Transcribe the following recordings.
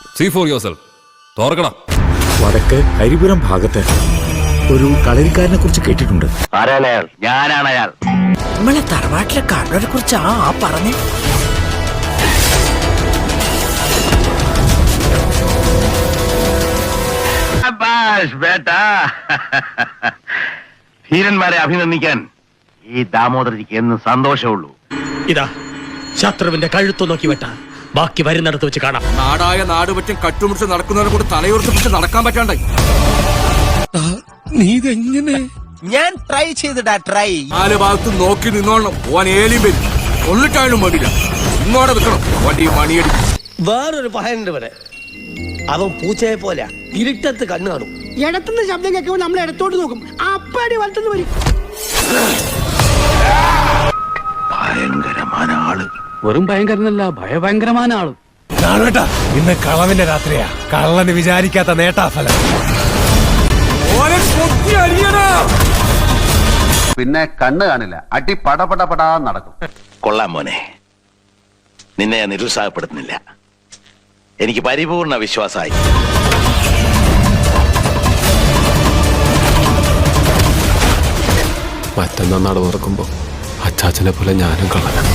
See for yourself. തോർക്കടാ. വടക്ക് ഹരിപുരം ഭാഗത്ത് ഒരു കളരിക്കാരനെ കുറിച്ച് കേട്ടിട്ടുണ്ട്. ഞാനാണ് അയാൾ. നമ്മളെ തറവാട്ടിലെ കള്ളരെ കുറിച്ച് ആ പറഞ്ഞ ധീരന്മാരെ അഭിനന്ദിക്കാൻ ഈ ദാമോദരജിക്ക് എന്ന് സന്തോഷമുള്ളൂ. ഇതാ ശത്രുവിന്റെ കഴുത്തു നോക്കി വെട്ട, ബാക്കി വരുന്നിടത്ത് വെച്ച് കാണാം. നാടായ നാട് പറ്റും കട്ടുമുടിച്ച് നടക്കുന്നവരെ കൂടെ തലയുറച്ച് നടക്കാൻ പറ്റാണ്ടായി. നീ ഇതെങ്ങനെ? ഞാൻ ട്രൈ ചെയ്തിടാ ട്രൈ. 4 ഭാഗത്തും നോക്കി നിന്നോളണം. ഓൻ ഏലിയും വരും, കൊള്ളിട്ടാലും വേണ്ടില്ല. ഇങ്ങോടെ നിൽക്കണം, വണ്ടി മണിയടി. വേറൊരു പഹനുണ്ട് ഇവിടെ. അവൻ പൂച്ചയെ പോലെ ഇരുട്ടത്ത് കണ്ണു കാണും. ഇടത്തുനിന്ന് ശബ്ദം കേൾക്കുമ്പോൾ നമ്മൾ ഇടത്തോട്ട് നോക്കും, അപ്പടി വലത്തുനിന്ന് വരും. ഭയങ്കരമായ ആള്. വെറും ഭയങ്കരനല്ല, ഭയങ്കരമായ ആള്. ഇന്ന് കളവിന്റെ രാത്രിയാ. കള്ളന് വിചാരിക്കാത്ത നേട്ടാഫലം. പിന്നെ കണ്ണ് കാണില്ല, അടി പടപടപടാ നടക്കും. കൊള്ളാം മോനെ, നിന്നെ ഞാൻ നിരുത്സാഹപ്പെടുത്തുന്നില്ല. എനിക്ക് പരിപൂർണ വിശ്വാസമായി. മറ്റന്നാ നട തുറക്കുമ്പോ അച്ചാച്ചനെ പോലെ ഞാനും കള്ളനാണ്.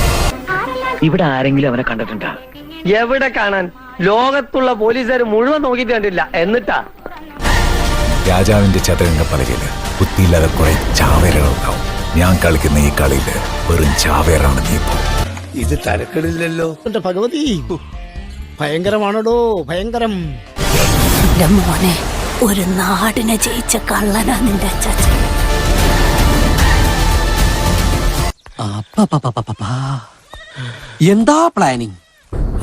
ഇവിടെ ആരെങ്കിലും അവനെ കണ്ടിട്ടുണ്ടാ? എവിടെ കാണാൻ? ലോകത്തുള്ള പോലീസുകാർ മുഴുവൻ നോക്കിയിട്ട് കണ്ടില്ല. എന്നിട്ടാ രാജാവിന്റെ ചതുരംഗ പലകയില് ബുദ്ധിയില്ലാതെ കുറെ ചാവേറുകളുണ്ടാവും. ഞാൻ കളിക്കുന്ന ഈ കളിയില് വെറും ചാവേറാണ് നീ ഇപ്പോ. ഇത് തരക്കടില്ലല്ലോ. എന്റെ ഭഗവതി, ഭയങ്കരമാണോ ഭയങ്കരം. മോനെ, ഒരു നാടിനെ ജയിച്ച കള്ളനാ നിന്റെ അച്ചാച്ചൻ. എന്താ പ്ലാനിങ്?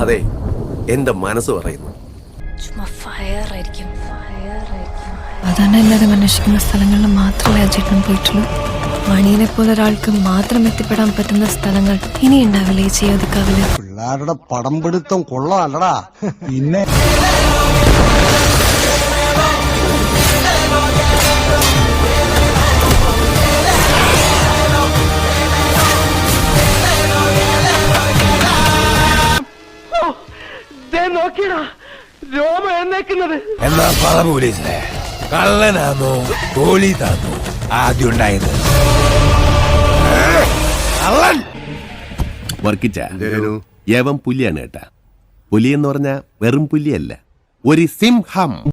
അതെ, എന്റെ മനസ്സ് പറയുന്നു. ചുമ്മാ ഫയർ ആയിരിക്കും. സാധാരണ എല്ലാവരും അന്വേഷിക്കുന്ന സ്ഥലങ്ങളിൽ മാത്രമേ അജേട്ടൻ പോയിട്ടുള്ളൂ. മണിയനെ പോലെ ഒരാൾക്ക് മാത്രം എത്തിപ്പെടാൻ പറ്റുന്ന സ്ഥലങ്ങൾ ഇനി ഉണ്ടാവില്ല ഈ ചെയ്യൊതുക്കാവില്ല. പിള്ളേരുടെ പടം പിടുത്തം കൊള്ളാല്ലടാ. പിന്നെ നോക്കിയടാ രോമ എഴുന്നേക്കുന്നത്. എന്നാ പറ പോലീസിനെ, കള്ളനാന്നോ പോലീസാന്നോ ആദ്യം ഉണ്ടായത്? വർക്കിച്ച യവൻ പുലിയാണ് കേട്ടാ. പുലി എന്ന് പറഞ്ഞാ വെറും പുലിയല്ല, ഒരു സിംഹം.